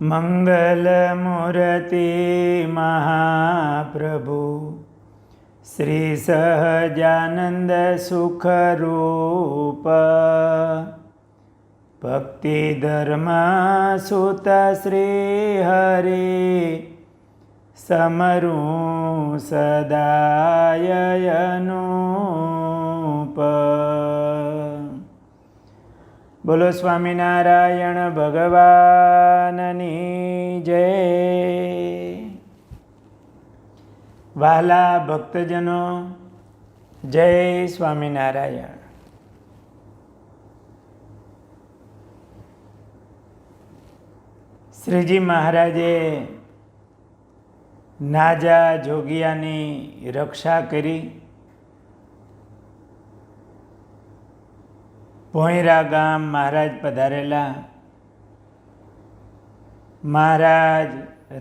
મંગલમૂર્તિ મહાપ્રભુ શ્રી સહજાનંદ સુખરૂપ ભક્તિ ધર્મ સુત શ્રી હરિ સમરું સદાય અનુપ. બોલો સ્વામિનારાયણ ભગવાનની જય. વહાલા ભક્તજનો, જય સ્વામિનારાયણ. શ્રીજી મહારાજે નાજા જોગિયાની રક્ષા કરી. ભોંયરા ગામ મહારાજ પધારેલા. મહારાજ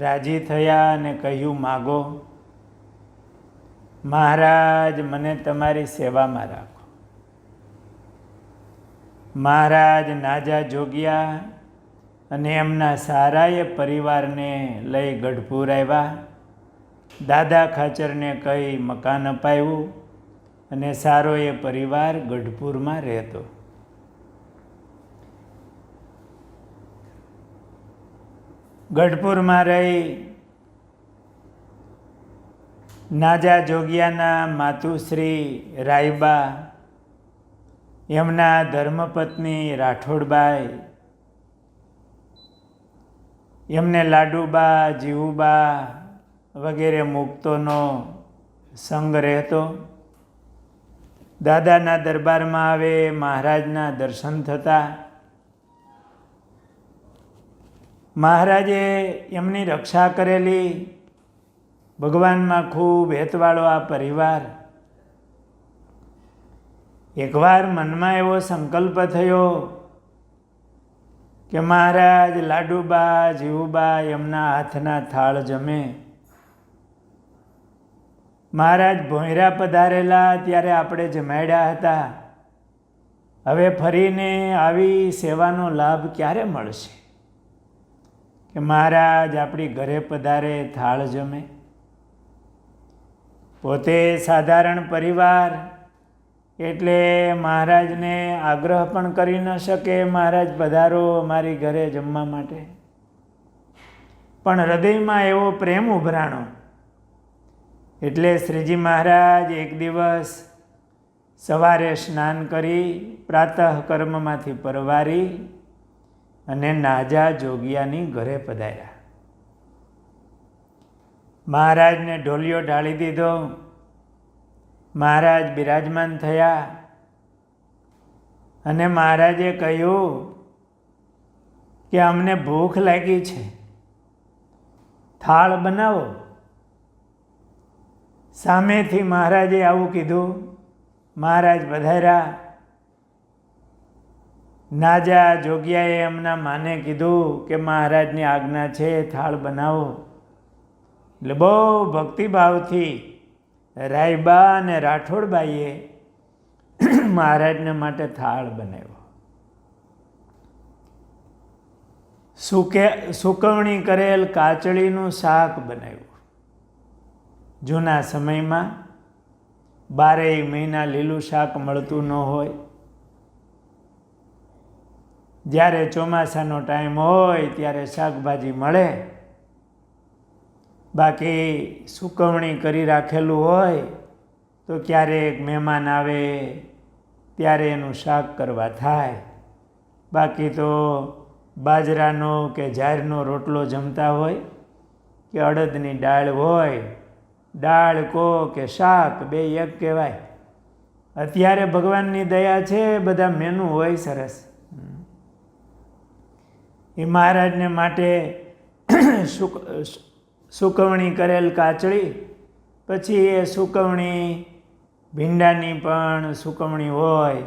રાજી થયા અને કહ્યું, માગો મહારાજ, મને તમારી સેવામાં રાખો. મહારાજ નાજા જોગ્યા અને એમના સારાએ પરિવારને લઈ ગઢપુર આવ્યા. દાદા ખાચરને કહી મકાન અપાવ્યું અને સારો એ પરિવાર ગઢપુરમાં રહેતો. ગઢપુરમાં રહી નાજા જોગિયાના માતુશ્રી રાયબા, એમના ધર્મપત્ની રાઠોડબાઈ, એમને લાડુબા, જીવુબા વગેરે મુક્તોનો સંગ રહેતો. દાદાના દરબારમાં આવે, મહારાજના દર્શન થતા. મહારાજે એમની રક્ષા કરેલી. ભગવાનમાં ખૂબ હેતવાળો આ પરિવાર. એકવાર મનમાં એવો સંકલ્પ થયો કે મહારાજ લાડુબા, જીવુબા એમના હાથના થાળ જમે. મહારાજ ભોંયરા પધારેલા ત્યારે આપણે જમાડ્યા હતા. હવે ફરીને આવી સેવાનો લાભ ક્યારે મળશે કે મહારાજ આપણી ઘરે પધારે, થાળ જમે? પોતે સાધારણ પરિવાર એટલે મહારાજને આગ્રહ પણ કરી ન શકે, મહારાજ પધારો અમારી ઘરે જમવા માટે. પણ હૃદયમાં એવો પ્રેમ ઉભરાણો એટલે શ્રીજી મહારાજ એક દિવસ સવારે સ્નાન કરી પ્રાતઃ કર્મમાંથી પરવારી અને નાજા જોગિયાની ઘરે પધાર્યા. મહારાજને ઢોલિયો ઢાળી દીધો. મહારાજ બિરાજમાન થયા અને મહારાજે કહ્યું કે અમને ભૂખ લાગી છે, થાળ બનાવો. સામેથી મહારાજે આવું કીધું. મહારાજ પધાર્યા. નાજા જોગિયાએ એમના માને કીધું કે મહારાજની આજ્ઞા છે, થાળ બનાવો. એટલે બહુ ભક્તિભાવથી રાયબા અને રાઠોડબાઈએ મહારાજને માટે થાળ બનાવ્યો. સુકવણી કરેલ કાચળીનું શાક બનાવ્યું. જૂના સમયમાં 12 મહિના લીલું શાક મળતું ન હોય. જ્યારે ચોમાસાનો ટાઈમ હોય ત્યારે શાકભાજી મળે. બાકી સુકવણી કરી રાખેલું હોય તો ક્યારેક મહેમાન આવે ત્યારે એનું શાક કરવા થાય. બાકી તો બાજરાનો કે જારનો રોટલો જમતા હોય કે અડદની દાળ હોય, દાળ કહો કે શાક બે એક કહેવાય. અત્યારે ભગવાનની દયા છે, બધા મેનુ હોય સરસ. એ મહારાજને માટે સુકવણી કરેલ કાચળી, પછી એ સુકવણી ભીંડાની પણ સુકવણી હોય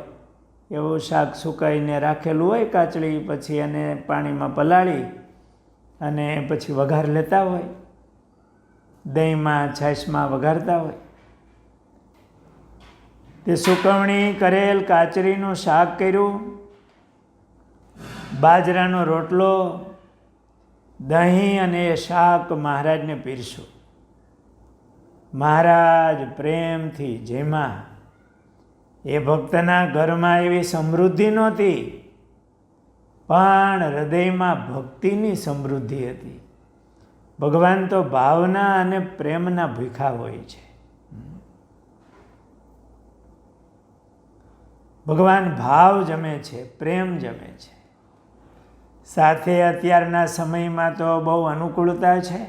એવું શાક સુકાઈને રાખેલું હોય કાચળી, પછી એને પાણીમાં પલાળી અને પછી વઘાર લેતા હોય. દહીંમાં, છાશમાં વઘારતા હોય. તે સુકવણી કરેલ કાચરીનું શાક કર્યું. બાજરાનો રોટલો દહીં અને શાક મહારાજને પીરસ્યું. મહારાજ પ્રેમથી જેમાં. એ ભક્તના ઘરમાં એવી સમૃદ્ધિ નહોતી, પણ હૃદયમાં ભક્તિની સમૃદ્ધિ હતી. ભગવાન તો ભાવના અને પ્રેમના ભૂખા હોય છે. ભગવાન ભાવ જમે છે, પ્રેમ જમે છે. સાથે અત્યારના સમયમાં તો બહુ અનુકૂળતા છે.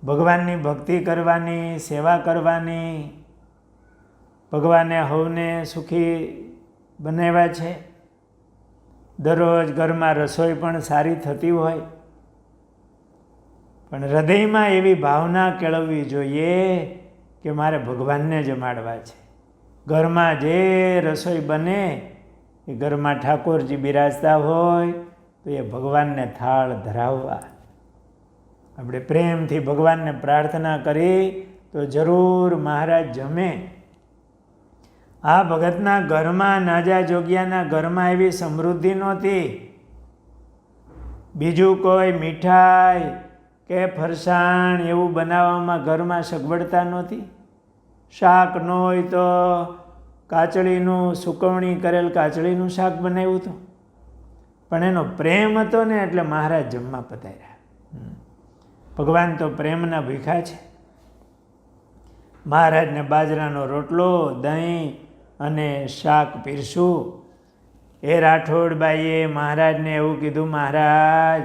ભગવાનની ભક્તિ કરવાની, સેવા કરવાની. ભગવાને હવને સુખી બનાવ્યા છે. દરરોજ ઘરમાં રસોઈ પણ સારી થતી હોય, પણ હૃદયમાં એવી ભાવના કેળવવી જોઈએ કે મારે ભગવાનને જમાડવા છે. ઘરમાં જે રસોઈ બને એ ઘરમાં ઠાકોરજી બિરાજતા હોય તો એ ભગવાનને થાળ ધરાવવા. આપણે પ્રેમથી ભગવાનને પ્રાર્થના કરી તો જરૂર મહારાજ જમે. આ ભગતના ઘરમાં, નાજા જોગિયાના ઘરમાં એવી સમૃદ્ધિ નહોતી. બીજું કોઈ મીઠાઈ કે ફરસાણ એવું બનાવવામાં ઘરમાં સગવડતા નહોતી. શાક ન હોય તો કાચળીનું, સુકવણી કરેલ કાચળીનું શાક બનાવ્યું હતું. પણ એનો પ્રેમ હતો ને એટલે મહારાજ જમવા પધાર્યા. ભગવાન તો પ્રેમના ભૂખા છે. મહારાજને બાજરાનો રોટલો, દહીં અને શાક પીરસ્યું. એ રાઠોડબાઈએ મહારાજને એવું કીધું, મહારાજ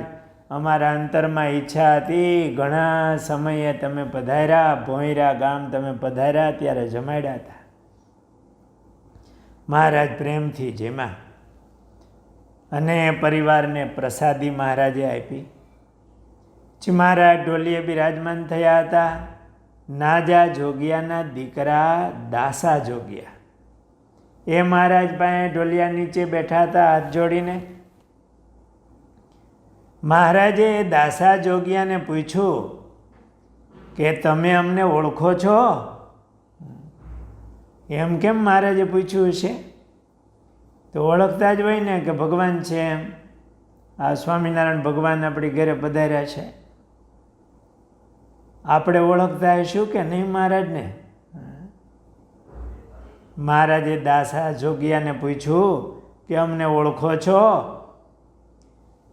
અમારા અંતરમાં ઈચ્છા હતી, ઘણા સમયે તમે પધાર્યા, ભોંયરા ગામ તમે પધાર્યા ત્યારે જમાડ્યા હતા. મહારાજ પ્રેમથી જેમાં અને પરિવારને પ્રસાદી મહારાજે આપી. પછી મહારાજ ઢોલીએ બિરાજમાન થયા હતા. નાજા જોગિયાના દીકરા દાસા જોગિયા એ મહારાજ પાસે ઢોલિયા નીચે બેઠા હતા હાથ જોડીને. મહારાજે દાસા જોગિયાને પૂછ્યું કે તમે અમને ઓળખો છો? એમ કેમ મહારાજે પૂછ્યું છે? તો ઓળખતા જ હોય ને કે ભગવાન છે એમ. આ સ્વામિનારાયણ ભગવાન આપણી ઘરે પધાર્યા છે, આપણે ઓળખતા હશું કે નહીં મહારાજને? મહારાજે દાસા જોગિયાને પૂછ્યું કે અમને ઓળખો છો?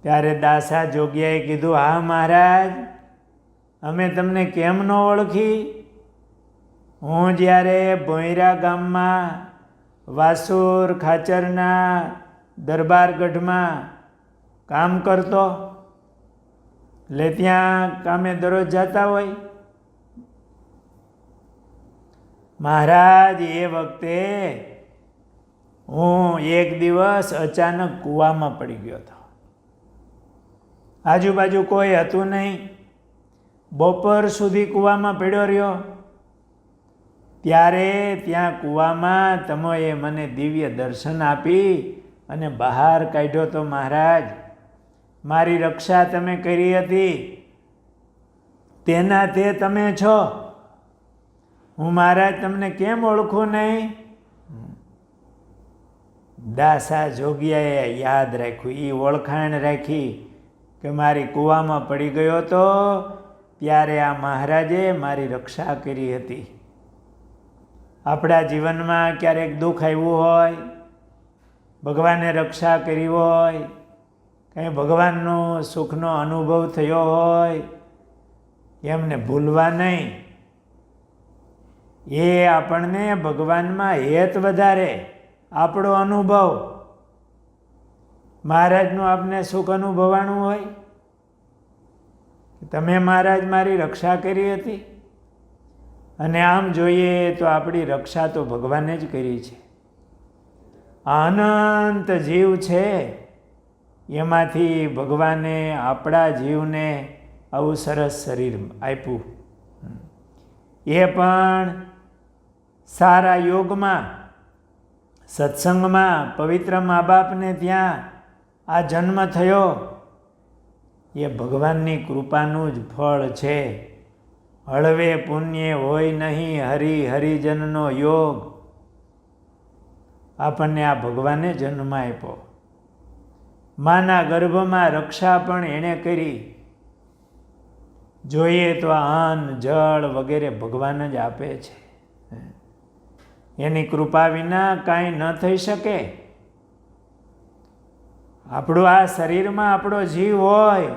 ત્યારે દાસા જોગિયાએ કીધું, હા મહારાજ, અમે તમને કેમ ન ઓળખી? હું જ્યારે ભોંયરા ગામમાં વાસુર ખાચરના દરબારગઢમાં કામ કરતો, એટલે ત્યાં કામે દરરોજ જતા હોય. મહારાજ એ વખતે હું એક દિવસ અચાનક કૂવામાં પડી ગયો હતો. આજુબાજુ કોઈ હતું નહીં. બપોર સુધી કૂવામાં પડ્યો રહ્યો. ત્યારે ત્યાં કૂવામાં તમોએ મને દિવ્ય દર્શન આપી અને બહાર કાઢ્યો તો. મહારાજ, મારી રક્ષા તમે કરી હતી, તેના તે તમે છો. હું મહારાજ તમને કેમ ઓળખું નહીં? દાસા જોગિયાએ યાદ રાખ્યું, એ ઓળખાણ રાખી કે મારી કૂવામાં પડી ગયો હતો ત્યારે આ મહારાજે મારી રક્ષા કરી હતી. આપણા જીવનમાં ક્યારેક દુઃખ આવ્યું હોય, ભગવાને રક્ષા કરી હોય, કંઈ ભગવાનનો સુખનો અનુભવ થયો હોય, એમને ભૂલવા નહીં. એ આપણને ભગવાનમાં હેત વધારે. આપણો અનુભવ, મહારાજનું આપને સુખ અનુભવાનું હોય, તમે મહારાજ મારી રક્ષા કરી હતી. અને આમ જોઈએ તો આપણી રક્ષા તો ભગવાને જ કરી છે. અનંત જીવ છે, એમાંથી ભગવાને આપણા જીવને આવું સરસ શરીર આપ્યું. એ પણ સારા યોગમાં, સત્સંગમાં, પવિત્ર મા બાપને ત્યાં આ જન્મ થયો. એ ભગવાનની કૃપાનું જ ફળ છે. હળવે પુણ્ય હોય નહીં હરિ હરિજનનો યોગ. આપણને આ ભગવાને જન્મ આપ્યો. માના ગર્ભમાં રક્ષા પણ એણે કરી. જોઈએ તો અન્ન જળ વગેરે ભગવાન જ આપે છે. એની કૃપા વિના કાંઈ ન થઈ શકે. આપણું આ શરીરમાં આપણો જીવ હોય,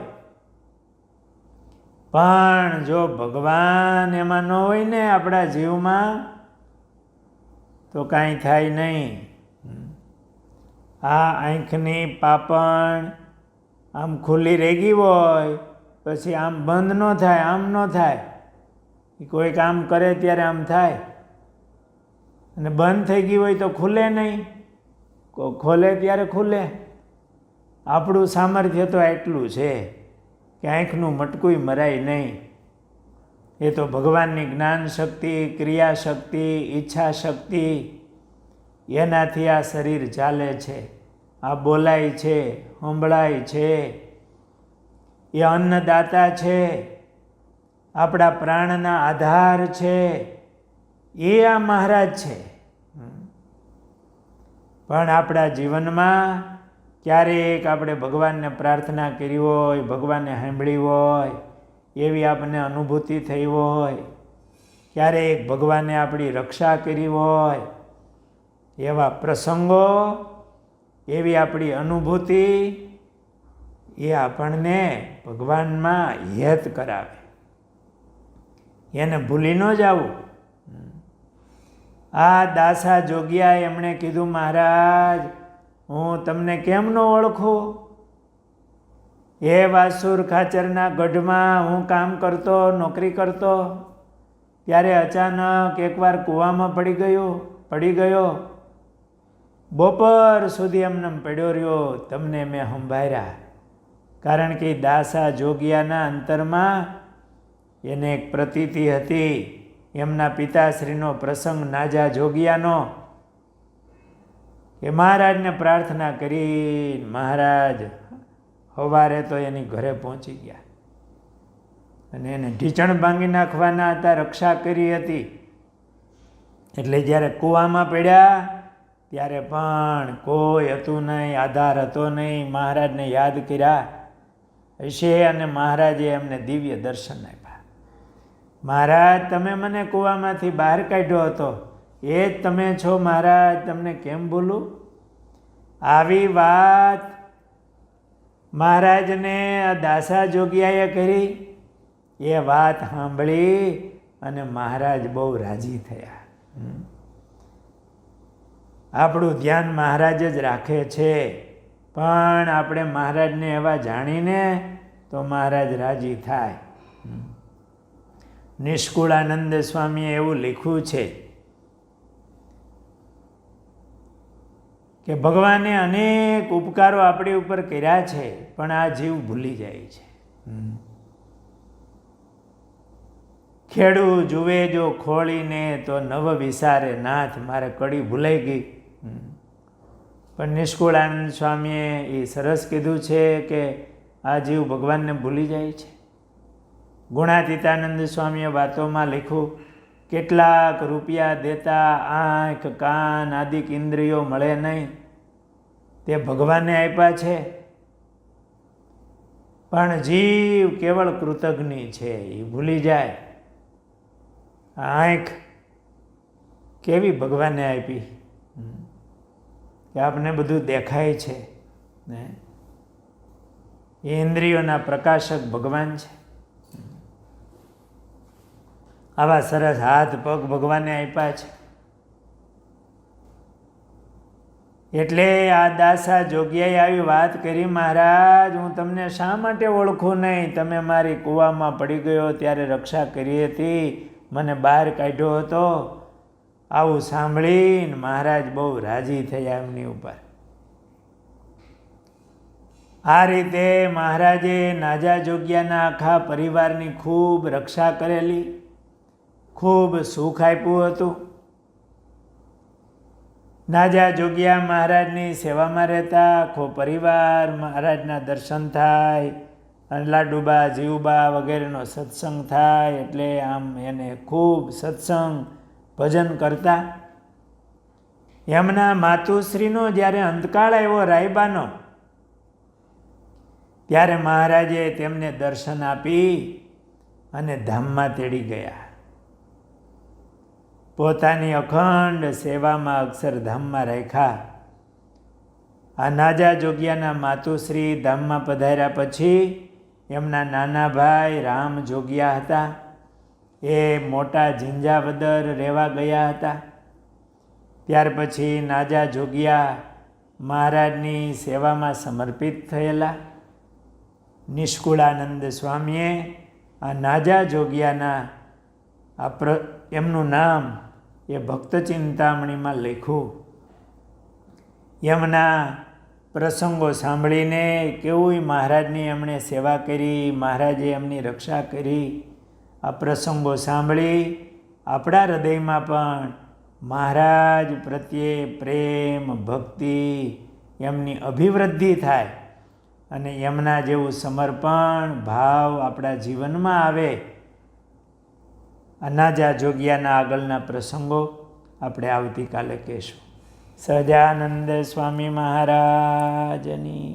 પણ જો ભગવાન એમાં ન હોય ને આપણા જીવમાં, તો કાંઈ થાય નહીં. આ આંખની પાપણ આમ ખુલ્લી રહી ગઈ હોય, પછી આમ બંધ ન થાય, આમ ન થાય. કોઈ કામ કરે ત્યારે આમ થાય, અને બંધ થઈ ગઈ હોય તો ખુલે નહીં, ખોલે ત્યારે ખુલે. આપણું સામર્થ્ય તો એટલું છે કે આંખનું મટકુંય મરાય નહીં. એ તો ભગવાનની જ્ઞાન શક્તિ, ક્રિયા શક્તિ, ઈચ્છા શક્તિ, એનાથી આ શરીર ચાલે છે, આ બોલાય છે, સંભળાય છે. એ અન્નદાતા છે, આપણા પ્રાણના આધાર છે, એ આ મહારાજ છે. પણ આપણા જીવનમાં ક્યારેક આપણે ભગવાનને પ્રાર્થના કરી હોય, ભગવાનને સાંભળી હોય, એવી આપણને અનુભૂતિ થઈ હોય, ક્યારેક ભગવાને આપણી રક્ષા કરી હોય, એવા પ્રસંગો, એવી આપણી અનુભૂતિ, એ આપણને ભગવાનમાં હેત કરાવે. એને ભૂલી ન જવું. આ દાસા જોગ્યા એમણે કીધું, મહારાજ હું તમને કેમ ન ઓળખું? એ વાસુર ખાચરના ગઢમાં હું કામ કરતો, નોકરી કરતો, ત્યારે અચાનક એકવાર કૂવામાં પડી ગયો. બપોર સુધી એમને પડ્યો રહ્યો, તમને મેં સંભાળ્યા. કારણ કે દાસા જોગિયાના અંતરમાં એને એક પ્રતીતિ હતી, એમના પિતાશ્રીનો પ્રસંગ નાજા જોગિયાનો, કે મહારાજને પ્રાર્થના કરી. મહારાજ સવારે તો એની ઘરે પહોંચી ગયા અને એને ઢીચણ ભાંગી નાખવાના હતા, રક્ષા કરી હતી. એટલે જ્યારે કૂવામાં પડ્યા ત્યારે પણ કોઈ હતું નહીં, આધાર હતો નહીં. મહારાજને યાદ કર્યા હશે અને મહારાજે એમને દિવ્ય દર્શન આપ્યા. મહારાજ તમે મને કૂવામાંથી બહાર કાઢ્યો હતો, એ જ તમે છો મહારાજ, તમને કેમ ભૂલું? આવી વાત મહારાજને દાસા જોગિયાએ કરી. એ વાત સાંભળી અને મહારાજ બહુ રાજી થયા. આપણું ધ્યાન મહારાજ જ રાખે છે, પણ આપણે મહારાજને એવા જાણીને તો મહારાજ રાજી થાય. નિષ્કુળાનંદ સ્વામીએ એવું લખ્યું છે કે ભગવાને અનેક ઉપકારો આપણી ઉપર કર્યા છે, પણ આ જીવ ભૂલી જાય છે. ખેડૂ જુએ જો ખોળીને તો નવ વિસારે નાથ, મારે કડી ભૂલાઈ ગઈ. પણ નિષ્કુળાનંદ સ્વામીએ એ સરસ કીધું છે કે આ જીવ ભગવાનને ભૂલી જાય છે. ગુણાતીતાનંદ સ્વામીએ વાતોમાં લખ્યું, કેટલાક રૂપિયા દેતા આંખ કાન આદિક ઇન્દ્રિયો મળે નહીં, તે ભગવાનને આપ્યા છે. પણ જીવ કેવળ કૃતજ્ઞ છે, એ ભૂલી જાય. આંખ કેવી ભગવાને આપી કે આપને બધું દેખાય છે ને, એ ઇન્દ્રિયોના પ્રકાશક ભગવાન છે. આવા સરસ હાથ પગ ભગવાને આપ્યા છે. એટલે આ દાસા જોગિયાએ આવી વાત કરી, મહારાજ હું તમને શા માટે ઓળખું નહીં? તમે મારી કૂવામાં પડી ગયો ત્યારે રક્ષા કરી હતી, મને બહાર કાઢ્યો હતો. આવું સાંભળીને મહારાજ બહુ રાજી થયા એમની ઉપર. આ રીતે મહારાજે નાજા જોગિયાના આખા પરિવારની ખૂબ રક્ષા કરેલી, ખૂબ સુખ આપ્યું હતું. નાજા જોગિયા મહારાજની સેવામાં રહેતા, આખો પરિવાર મહારાજના દર્શન થાય, લાડુબા જીવબા વગેરેનો સત્સંગ થાય, એટલે આમ એને ખૂબ સત્સંગ ભજન કરતા. એમના માતુશ્રીનો જ્યારે અંતકાળ આવ્યો રાયબાનો, ત્યારે મહારાજે તેમને દર્શન આપી અને ધામમાં તેડી ગયા. પોતાની અખંડ સેવામાં અક્ષરધામમાં રાખ્યા. આ નાજા જોગિયાના માતુશ્રી ધામમાં પધાર્યા પછી એમના નાના ભાઈ રામ જોગિયા હતા, એ મોટા ઝીંઝાવદર રહેવા ગયા હતા. ત્યાર પછી નાજા જોગિયા મહારાજની સેવામાં સમર્પિત થયેલા. નિષ્કુળાનંદ સ્વામીએ આ નાજા જોગિયાના એમનું નામ એ ભક્ત ચિંતામણીમાં લખ્યું. એમના પ્રસંગો સાંભળીને કેવું મહારાજની એમણે સેવા કરી, મહારાજે એમની રક્ષા કરી. આ પ્રસંગો સાંભળી આપણા હૃદયમાં પણ મહારાજ પ્રત્યે પ્રેમ ભક્તિ એમની અભિવૃદ્ધિ થાય અને એમના જેવું સમર્પણ ભાવ આપણા જીવનમાં આવે. નાજા જોગિયાના આગળના પ્રસંગો આપણે આવતીકાલે કહેશું. સહજાનંદ સ્વામી મહારાજની